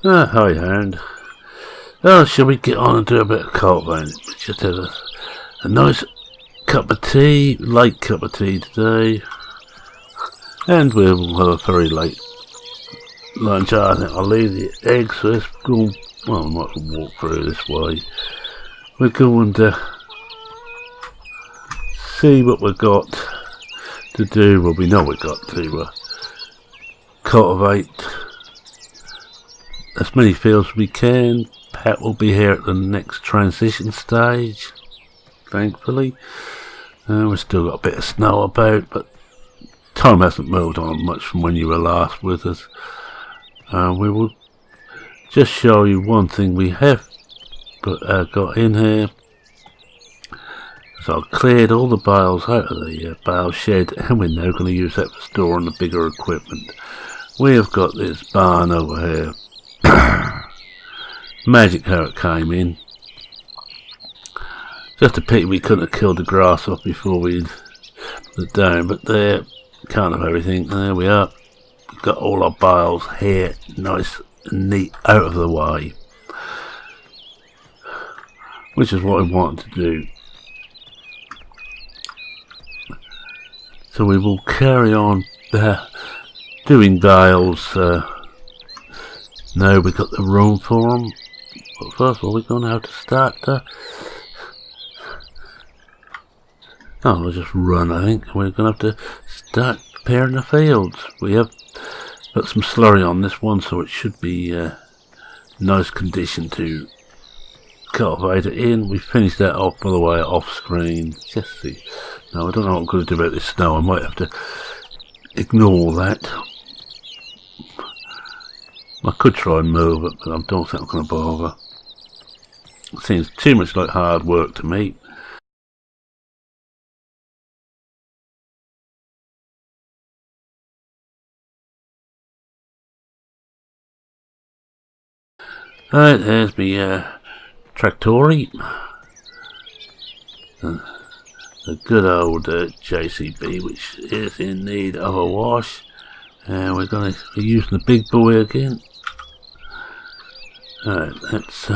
Hi, Hound. Oh, shall we get on and do a bit of cultivating? We just had a nice cup of tea, light cup of tea today, and we'll have a very late lunch. I think I'll leave the eggs for this. Well, I might as well walk through this way. We're going to see what we've got to do. Well, we know we've got to cultivate as many fields as we can. Pat will be here at the next transition stage, thankfully. We've still got a bit of snow about, but time hasn't moved on much from when you were last with us. We will just show you one thing we have got in here. So I've cleared all the bales out of the bale shed, and we're now going to use that for storing the bigger equipment. We have got this barn over here. Magic how it came in. Just a pity we couldn't have killed the grass off before we'd put it down, but there, can't have everything. There we are. We've got all our bales here, nice and neat, out of the way, which is what I wanted to do. So we will carry on doing bales. Now we've got the room for them. But first of all, we're going to have to start. We'll just run, I think. We're going to have to start preparing the fields. We have put some slurry on this one, so it should be nice condition to cultivate it in. We finished that off, by the way, off screen. Just see. Now, I don't know what I'm going to do about this snow. I might have to ignore that. I could try and move it, but I don't think I'm going to bother. It seems too much like hard work to me. Right, there's my tractory. The good old JCB, which is in need of a wash. And we're going to be using the big boy again. Alright, let's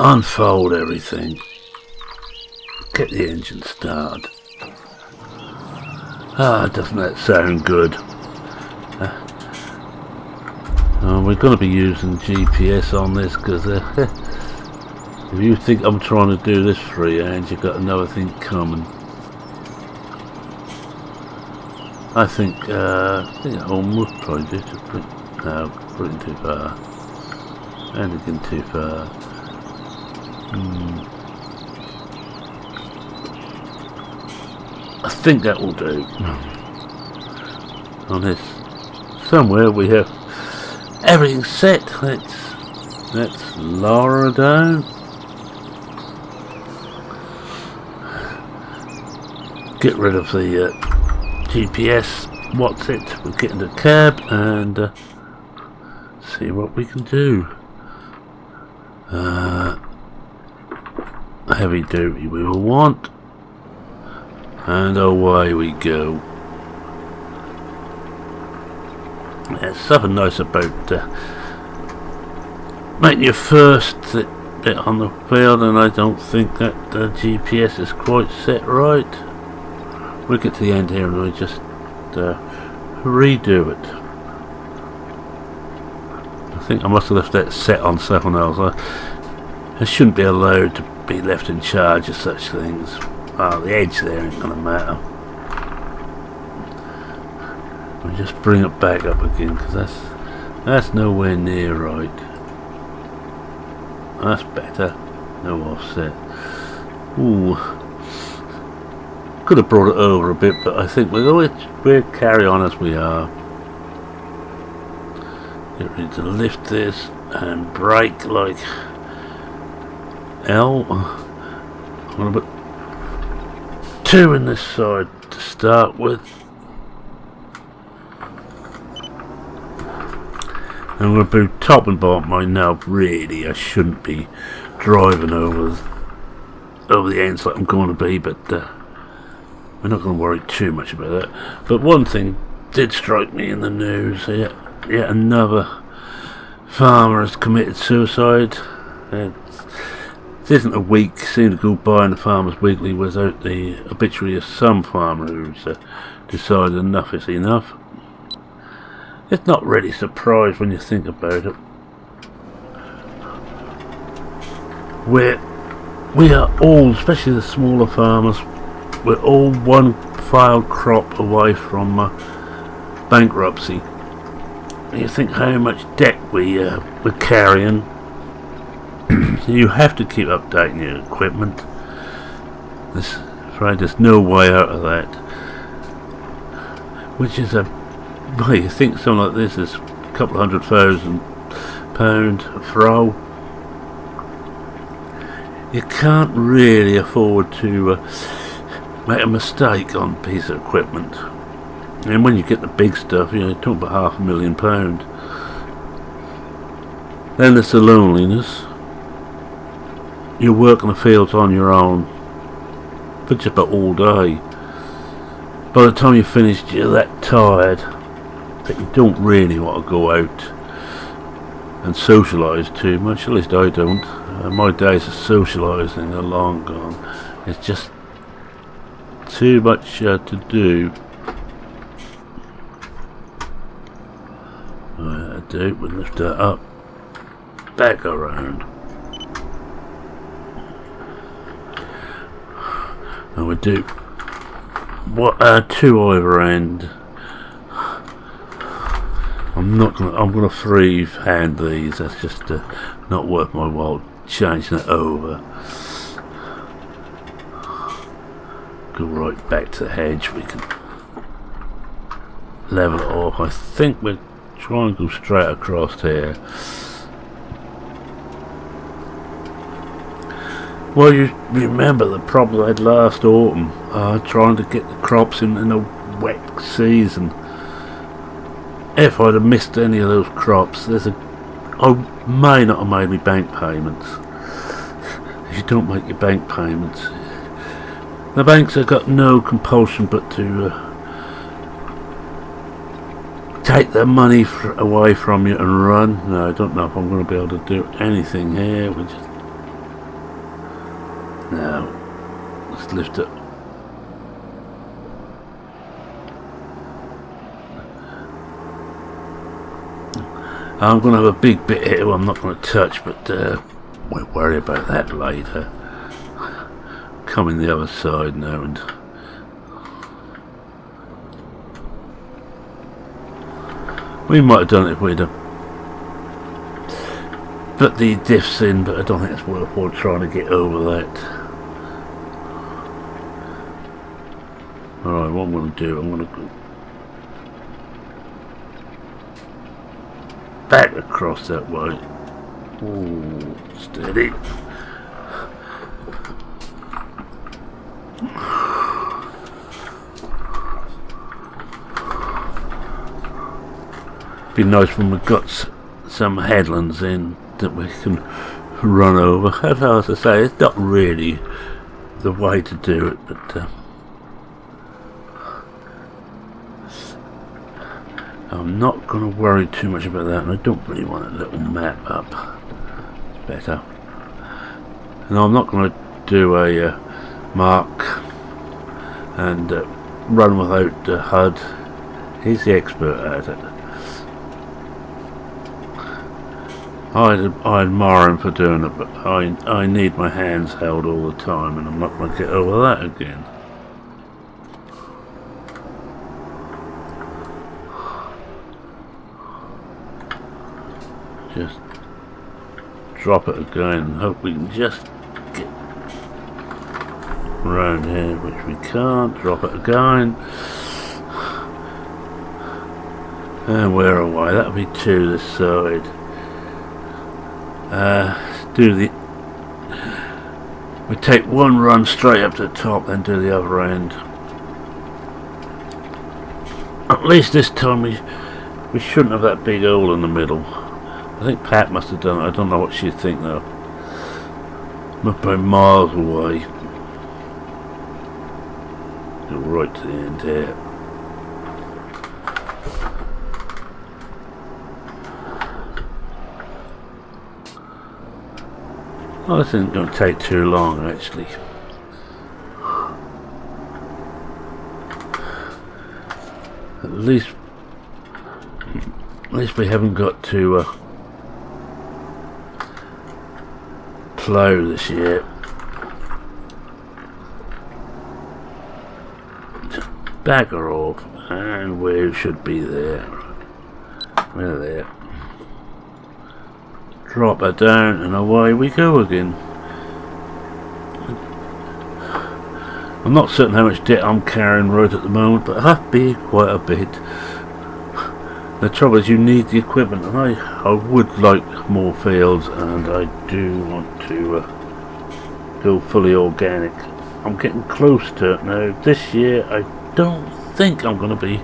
unfold everything. Get the engine started. Doesn't that sound good? We're going to be using GPS on this, because if you think I'm trying to do this freehand, you've got another thing coming. I think I almost tried this to put it too far. And again too far. I think that will do. On this, somewhere we have everything set. Let's lower it down. Get rid of the GPS. What's it? We'll get in the cab and see what we can do. Heavy duty we will want, and away we go. There's something nice about making your first bit on the field, and I don't think that the GPS is quite set right. We'll get to the end here and we'll just redo it. I think I must have left that set on something else. I shouldn't be allowed to be left in charge of such things. The edge there ain't gonna matter. We'll just bring it back up again, because that's nowhere near right. That's better. No offset. Ooh. Could have brought it over a bit, but I think we'll carry on as we are. Get ready to lift this and brake like L. I'm going to put 2 in this side to start with. I'm going to do top and bottom right now. Really, I shouldn't be driving over the ends like I'm going to be, but we're not going to worry too much about that. But one thing did strike me in the news. Yet another farmer has committed suicide. It isn't a week seemed to go by in the Farmers Weekly without the obituary of some farmer who's decided enough is enough. It's not really surprised when you think about it. We are all, especially the smaller farmers, we're all one failed crop away from bankruptcy. You think how much debt we're carrying. You have to keep updating your equipment. There's no way out of that. Which is well, you think something like this is a couple of £100,000 a throw. You can't really afford to make a mistake on a piece of equipment. And when you get the big stuff, you're talking about £500,000. Then there's the loneliness. You work in the fields on your own for just about all day. By the time you're finished, you're that tired that you don't really want to go out and socialise too much. At least I don't. My days of socialising are long gone. It's just too much to do. Right, I do. We'll lift that up, back around, and we do two either end. I'm gonna freehand these. That's just not worth my while changing it over. Go right back to the hedge. We can level it off. I think we're trying to go straight across here. Well, you remember the problem I had last autumn, trying to get the crops in a wet season. If I'd have missed any of those crops, I may not have made my bank payments. If you don't make your bank payments, the banks have got no compulsion but to take their money away from you and run. No, I don't know if I'm going to be able to do anything here. Now, let's lift it. I'm going to have a big bit here I'm not going to touch, but we'll worry about that later. Coming the other side now, and we might have done it if we'd have put the diffs in, but I don't think it's worthwhile trying to get over that. Alright, what I'm going to do, I'm going to go back across that way. Ooh, steady. Be nice when we've got some headlands in that we can run over. As I say, it's not really the way to do it, but I'm not going to worry too much about that, and I don't really want a little map up. Better. And I'm not going to do a mark and run without the HUD. He's the expert at it. I admire him for doing it, but I need my hands held all the time, and I'm not going to get over that again. Just drop it again and hope we can just get around here, which we can't. Drop it again. And we're away. That'll be two this side. We take one run straight up to the top, then do the other end. At least this time we shouldn't have that big hole in the middle. I think Pat must have done it. I don't know what she'd think though. Must be miles away. Go right to the end here. Oh, this isn't going to take too long, actually. At least we haven't got to plough this year. Just bagger off, and we should be there. We're there. Drop her down, and away we go again. I'm not certain how much debt I'm carrying right at the moment, but I have to be quite a bit. The trouble is, you need the equipment, and I would like more fields, and I do want to go fully organic. I'm getting close to it now. This year, I don't think I'm going to be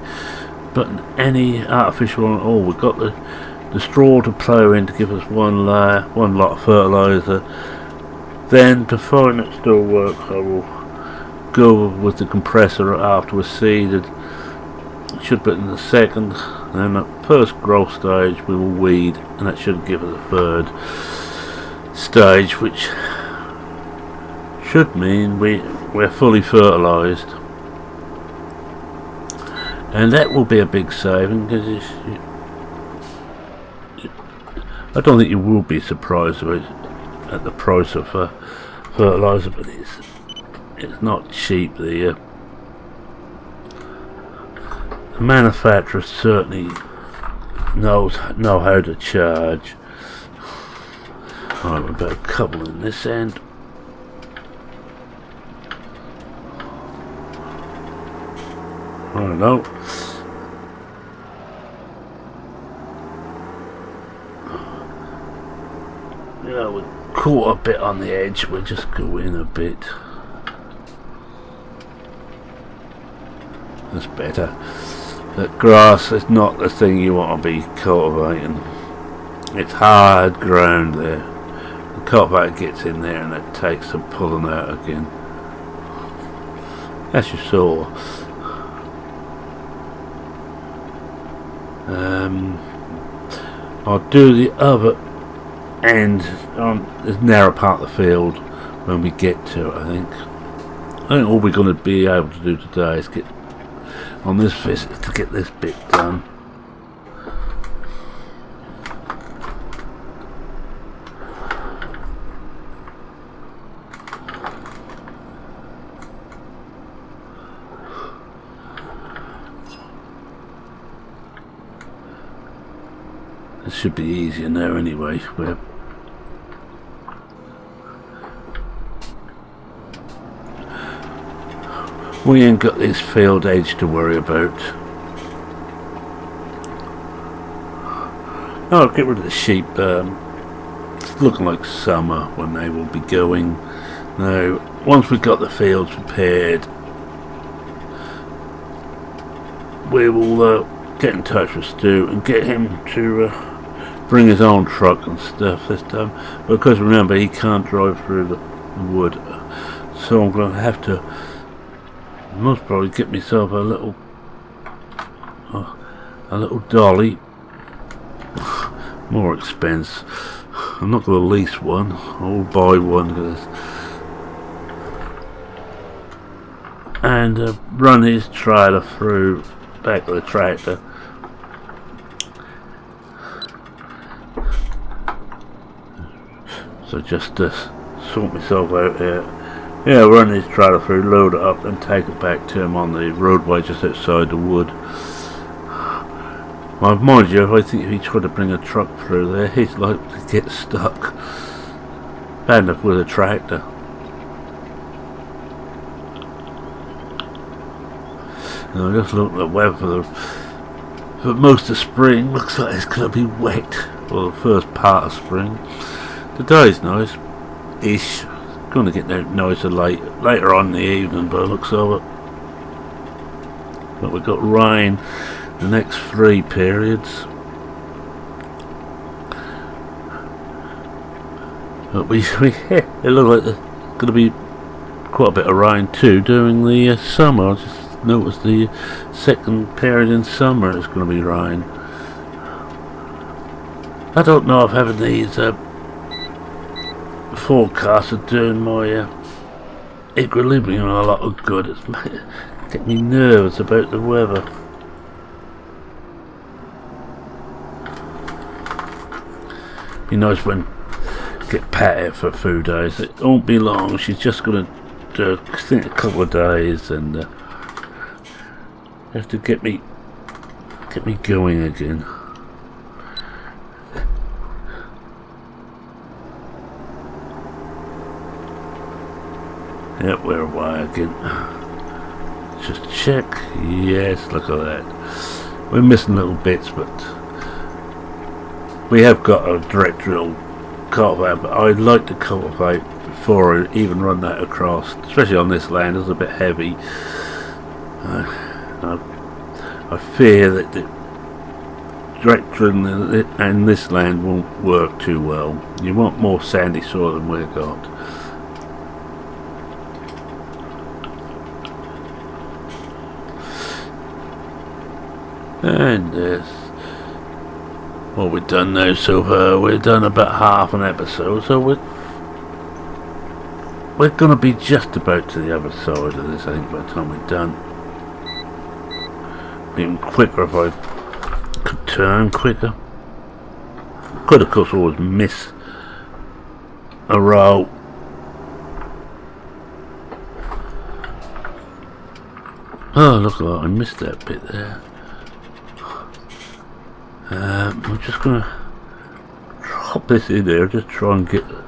putting any artificial on at all. We've got the straw to plough in to give us one lot of fertiliser. Then, to find it still works, I will go with the compressor after we're seeded. Should put in the second, and at first growth stage we will weed, and that should give us a third stage, which should mean we're fully fertilised, and that will be a big saving, because I don't think you will be surprised at the price of fertiliser, but it's not cheap. The manufacturer certainly know how to charge. Alright, we've got a couple in this end. I don't know. Yeah, we're caught a bit on the edge. We'll just go in a bit. That's better. That grass is not the thing you want to be cultivating. It's hard ground there. The cultivator gets in there and it takes some pulling out again. As you saw. I'll do the other end on this narrow part of the field when we get to it, I think all we're going to be able to do today is get on this visit to get this bit done. This should be easier now anyway. We ain't got this field edge to worry about. I'll get rid of the sheep. It's looking like summer when they will be going. Now, once we've got the fields prepared, we will get in touch with Stu and get him to bring his own truck and stuff this time. Because remember, he can't drive through the wood. So I'm going to have to most probably get myself a little dolly. More expense. I'm not going to lease one. I'll buy one, and run his trailer through back of the tractor. So just to sort myself out here. Yeah, run his trailer through, load it up, and take it back to him on the roadway just outside the wood. Well, mind you, I think if he tried to bring a truck through there, he's likely to get stuck. Bad enough with a tractor. And I just looked at the weather for most of spring. Looks like it's going to be wet. Well, the first part of spring. Today's nice-ish. Going to get nicer later on in the evening by the looks of it. But we've got rain the next 3 periods. But it looks like there's going to be quite a bit of rain too during the summer. I just noticed the second period in summer is going to be rain. I don't know if having these forecasts are doing my equilibrium a lot of good. It's getting me nervous about the weather. Be nice when get Pat for a few days. It won't be long. She's just gonna do, I think, a couple of days, and have to get me going again. Yep, we're away again. Just check. Yes, look at that. We're missing little bits, but we have got a direct drill cultivator, but I'd like to cultivate before I even run that across, especially on this land. It's a bit heavy. I fear that the direct drilling in this land won't work too well. You want more sandy soil than we've got. And what we've done now so far, we've done about half an episode, so we're going to be just about to the other side of this, I think, by the time we're done. Even quicker if I could turn quicker. Could of course always miss a row. Oh, look at that, I missed that bit there. I'm just going to drop this in there, just try and get the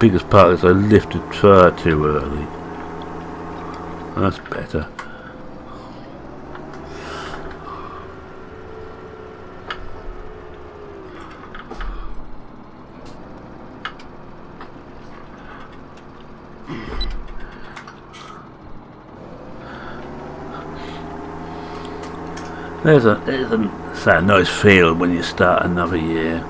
biggest part of this. I lifted far too early. That's better. There's a nice feeling when you start another year.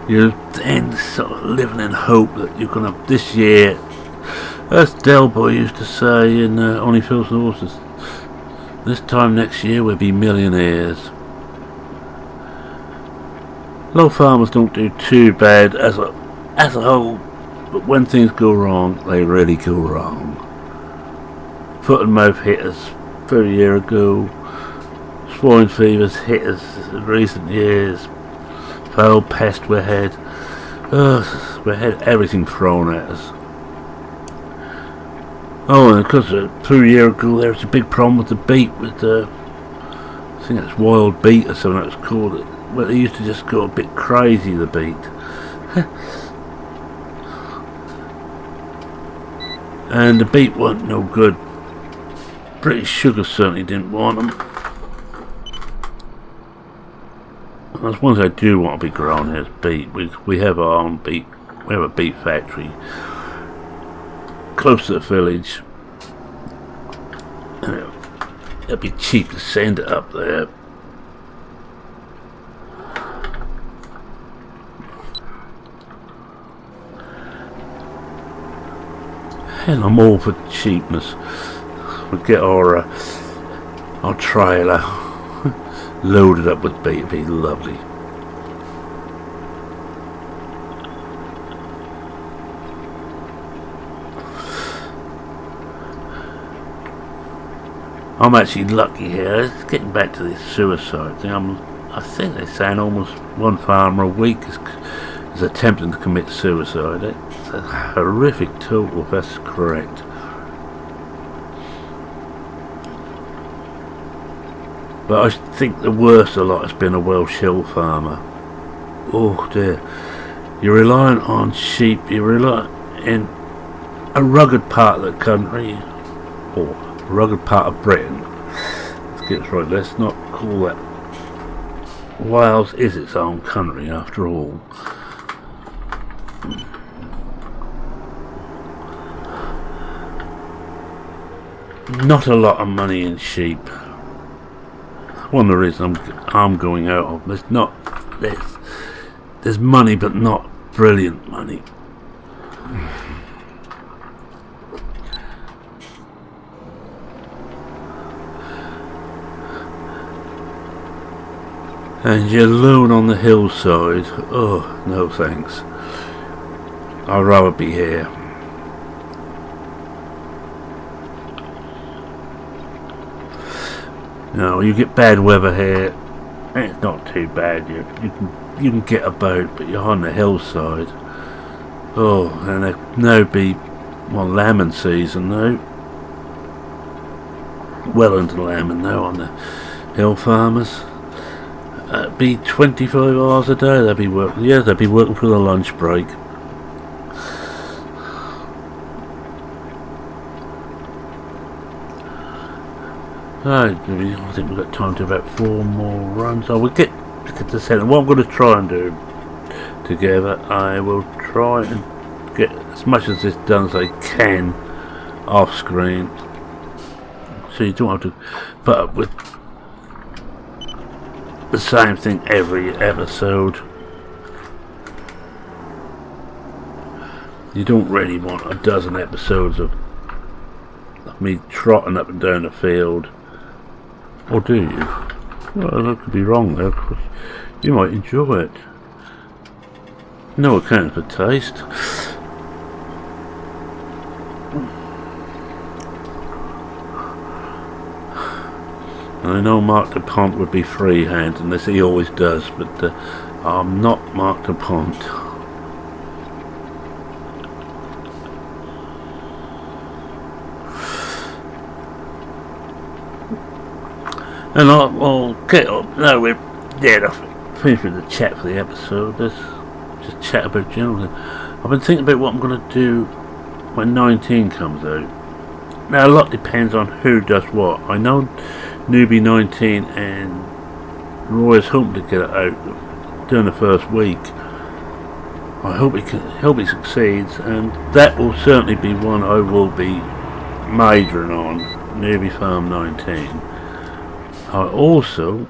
You're then sort of living in hope that you're gonna, this year, as Delboy used to say in Only Fools and Horses, this time next year we'll be millionaires. Low farmers don't do too bad as a whole, but when things go wrong, they really go wrong. Foot and mouth hit us 30 years ago. Swine fevers hit us in recent years. Foul pest we had everything thrown at us. Oh, and because 2 years ago there was a big problem with the beet, with the, I think it's wild beet or something it's called. Well, they used to just go a bit crazy, the beet. And the beet wasn't no good. British Sugar certainly didn't want them. As ones I do want to be grown here is beet. We have our own beet. We have a beet factory close to the village. And it'd be cheap to send it up there. Hell, I'm all for cheapness. We'll get our trailer loaded up with beet. It'd be lovely. I'm actually lucky here. It's getting back to this suicide thing. I think they're saying almost one farmer a week is attempting to commit suicide. It's a horrific total, if that's correct. But I think the worst of a lot has been a Welsh hill farmer. Oh dear. You're relying on sheep, you're relying in a rugged part of the country, or a rugged part of Britain. Let's get this right, let's not call that. Wales is its own country after all. Not a lot of money in sheep. One of the reasons I'm going out of. There's money, but not brilliant money. And you're alone on the hillside. Oh, no thanks. I'd rather be here. You know, you get bad weather here. It's not too bad. You can get about, but you're on the hillside. Oh, and there now be lambing season though. Well into lambing now on the hill farmers. It'd be 25 hours a day they'd be working. Yeah, they'd be working for the lunch break. Right, I think we've got time to about 4 more runs. I will get to the centre. What I'm going to try and do together, I will try and get as much of this done as I can off screen, so you don't have to put up with the same thing every episode. You don't really want a dozen episodes of me trotting up and down the field. Or do you? Well, I could be wrong there, because you might enjoy it. No account for taste. I know Marcdupont would be freehand, and this he always does, but I'm not Marcdupont. And I'll get up. No, we're dead off. Finished with the chat for the episode. Let's just chat about general. I've been thinking about what I'm going to do when 19 comes out. Now, a lot depends on who does what. I know Newbie 19 and Roy's hoping to get it out during the first week. I hope he succeeds, and that will certainly be one I will be majoring on. Newbie Farm 19. I also,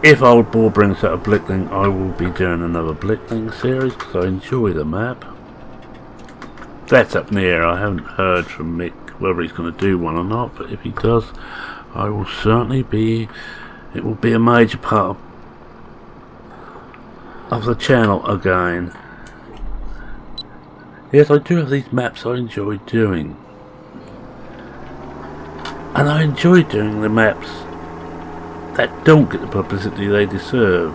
if OldBor brings out a Blickling, I will be doing another Blickling series because I enjoy the map. That's up in the air. I haven't heard from Mick whether he's going to do one or not, but if he does, I will certainly be. It will be a major part of the channel again. Yes, I do have these maps I enjoy doing. And I enjoy doing the maps that don't get the publicity they deserve.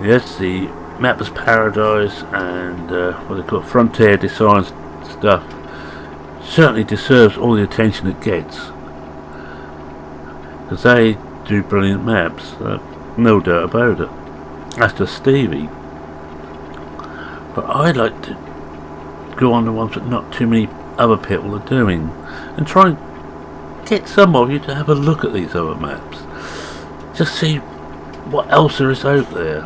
Yes, the Mappers Paradise and what they call Frontier Design stuff certainly deserves all the attention it gets. Because they do brilliant maps, no doubt about it. That's just Stevie. But I like to go on the ones that not too many other people are doing, and try and get some of you to have a look at these other maps. Just see what else there is out there.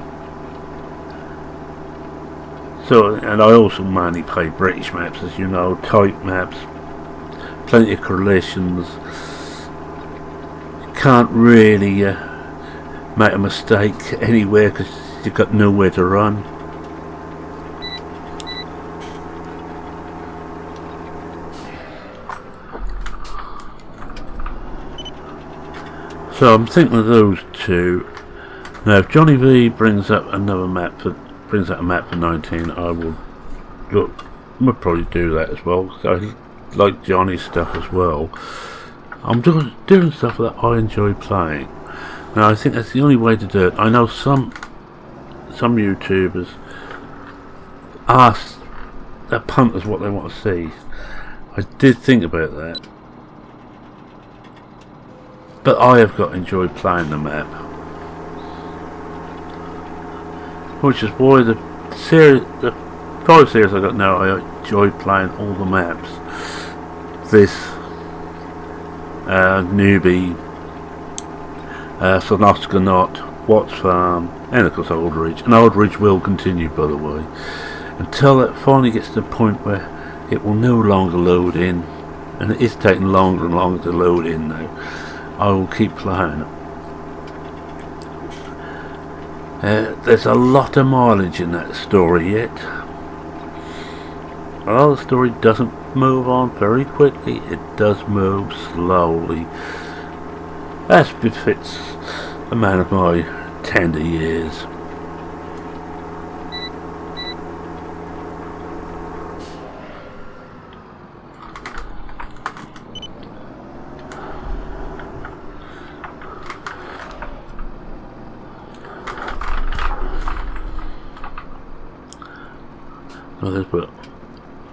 So, and I also mainly play British maps, as you know, type maps, plenty of coalitions. You can't really make a mistake anywhere because you've got nowhere to run. So I'm thinking of those two. Now, if Johnny V brings up another map brings out a map for 19, I will look. We'll probably do that as well. So I like Johnny's stuff as well. I'm doing stuff that I enjoy playing. Now, I think that's the only way to do it. I know some YouTubers ask their punters what they want to see. I did think about that. But I have got to enjoy playing the map, which is why the 5 series I got now, I enjoy playing all the maps. This Newbie, Sosnovka NOT, Watts Farm, and of course Aldridge. And Aldridge will continue, by the way, until it finally gets to the point where it will no longer load in, and it is taking longer and longer to load in now. I will keep playing it. There's a lot of mileage in that story yet. Although the story doesn't move on very quickly, it does move slowly. As befits a man of my tender years.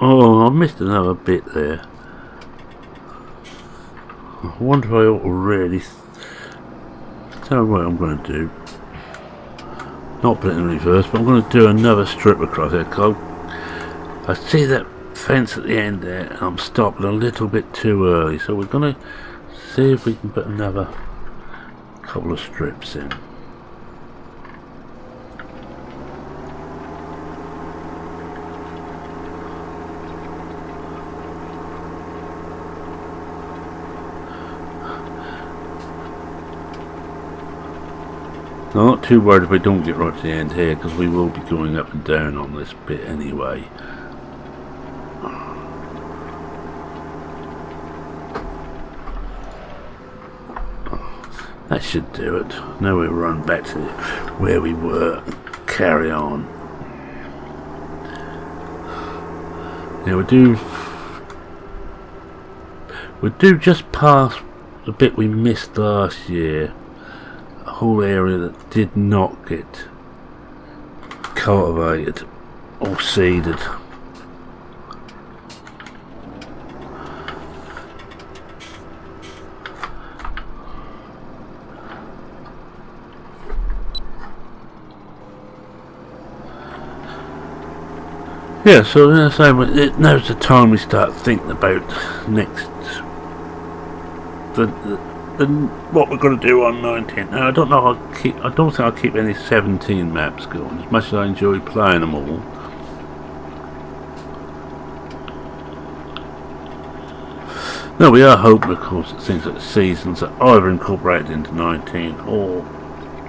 Oh, I missed another bit there. I wonder if I ought to really tell you what I'm going to do. Not put it in reverse, but I'm going to do another strip across there. Cause I see that fence at the end there, and I'm stopping a little bit too early. So we're going to see if we can put another couple of strips in. I'm not too worried if we don't get right to the end here, because we will be going up and down on this bit anyway. That should do it. Now we'll run back to where we were. Carry on. Now we do just past the bit we missed last year. Whole area that did not get cultivated or seeded. Yeah, so now's the time we start thinking about next what we're going to do on 19. Now, I don't know. I don't think I'll keep any 17 maps going. As much as I enjoy playing them all, no, we are hoping, of course, that things like the seasons are either incorporated into 19 or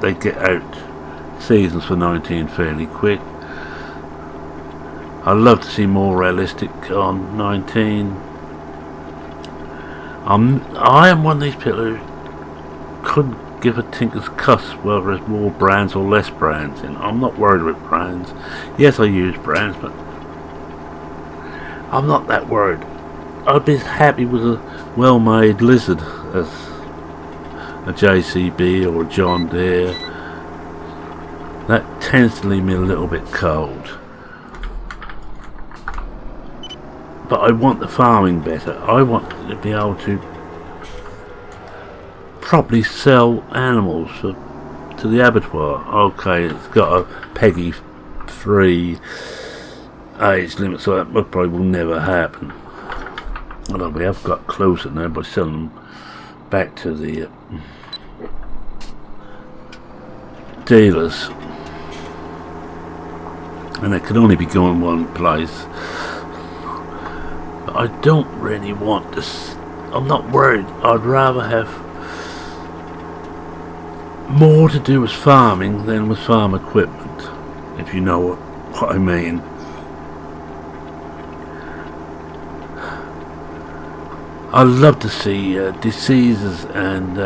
they get out seasons for 19 fairly quick. I'd love to see more realistic on 19. I am one of these people who couldn't give a tinker's cuss whether there's more brands or less brands in. I'm not worried about brands. Yes, I use brands, but I'm not that worried. I'd be happy with a well-made lizard as a JCB or a John Deere. That tends to leave me a little bit cold. But I want the farming better. I want to be able to properly sell animals to the abattoir. Okay, it's got a PEGI 3 age limit, so that probably will never happen. Although we have got closer now by selling them back to the dealers. And it can only be going one place. I don't really want this. I'm not worried. I'd rather have more to do with farming than with farm equipment, if you know what I mean. I love to see diseases and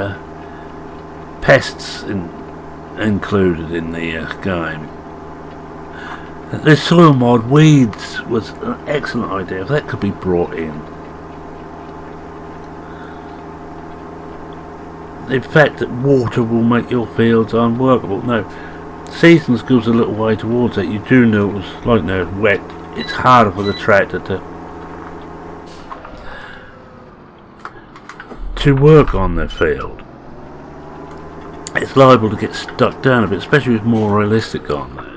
pests included in the game. The soil mod weeds was an excellent idea. If that could be brought in. The fact that water will make your fields unworkable. No, seasons goes a little way towards it. You do know it was like now it's wet. It's harder for the tractor to work on the field. It's liable to get stuck down a bit, especially with more realistic on there.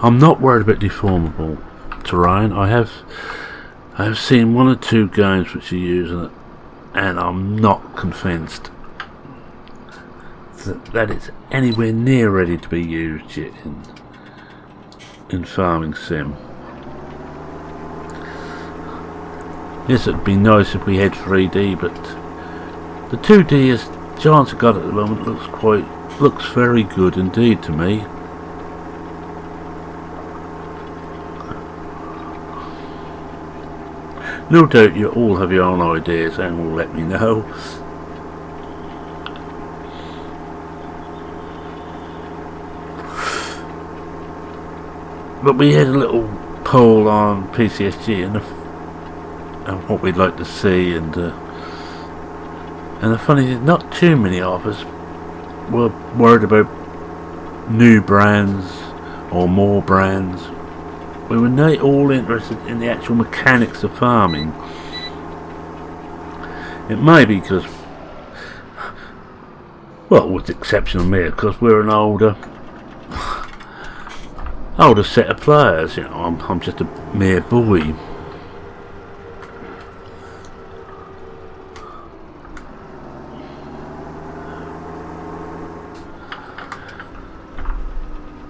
I'm not worried about deformable terrain. I have seen one or two games which are using it, and I'm not convinced that it's anywhere near ready to be used yet in farming sim. Yes, it'd be nice if we had 3D, but the 2D as John's got at the moment looks very good indeed to me. No doubt you all have your own ideas and will let me know. But we had a little poll on PCSG and what we'd like to see, and the funny thing, not too many of us were worried about new brands or more brands. We were not all interested in the actual mechanics of farming. It may be because, well, with the exception of me, because we're an older set of players. You know, I'm just a mere boy.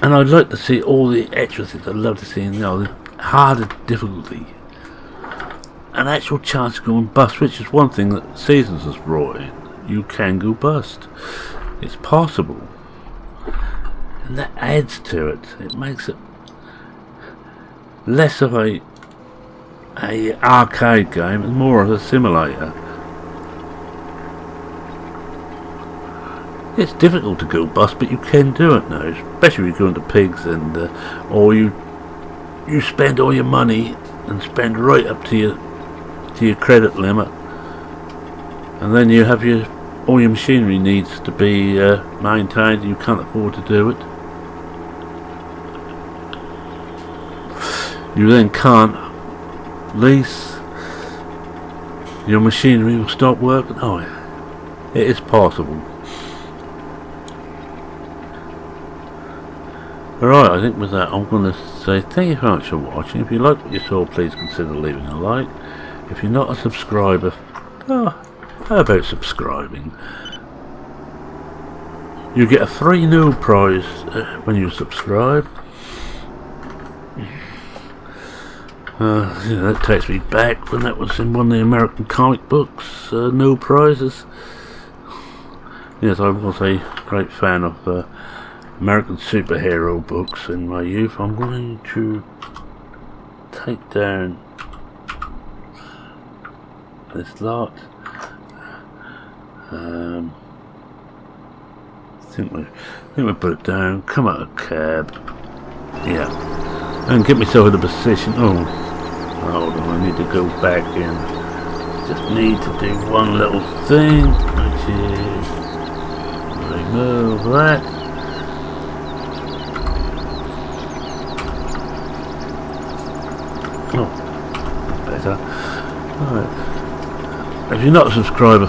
And I'd like to see all the extra things. I'd love to see, you know, the harder difficulty, an actual chance of going bust, which is one thing that Seasons has brought in. You can go bust. It's possible. And that adds to it. It makes it less of a arcade game and more of a simulator. It's difficult to go bust, but you can do it now, especially if you go into pigs, and or you spend all your money and spend right up to your credit limit, and then you have all your machinery needs to be maintained, and you can't afford to do it. You then can't lease. Your machinery will stop working. Oh, it is possible. Alright, I think with that I'm going to say thank you very much for watching. If you like what you saw, please consider leaving a like. If you're not a subscriber, how about subscribing? You get a free new prize when you subscribe. That takes me back when that was in one of the American comic books, new prizes. Yes, I was a great fan of American superhero books in my youth. I'm going to take down this lot. I think we put it down. Come out of cab. Yeah, and get myself in a position. Oh, hold on. I need to go back in. Just need to do one little thing, which is remove that. Oh, better. Alright. If you're not a subscriber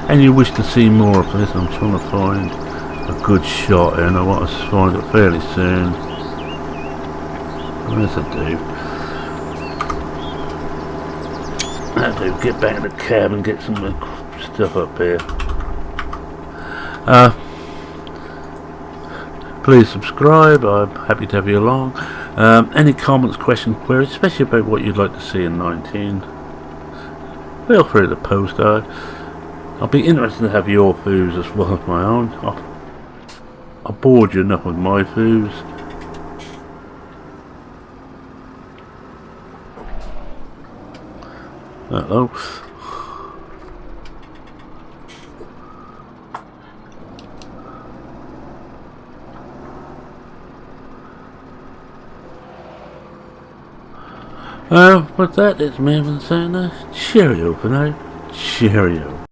and you wish to see more of this, I'm trying to find a good shot here, and I want to find it fairly soon. Yes, I do. That'll do. Get back in the cab and get some stuff up here. Please subscribe. I'm happy to have you along. Any comments, questions, queries, especially about what you'd like to see in 19, feel free to post. I'll be interested to have your foos as well as my own. I bored you enough with my foos. Uh-oh. With that, it's me saying cheerio for now. Cheerio.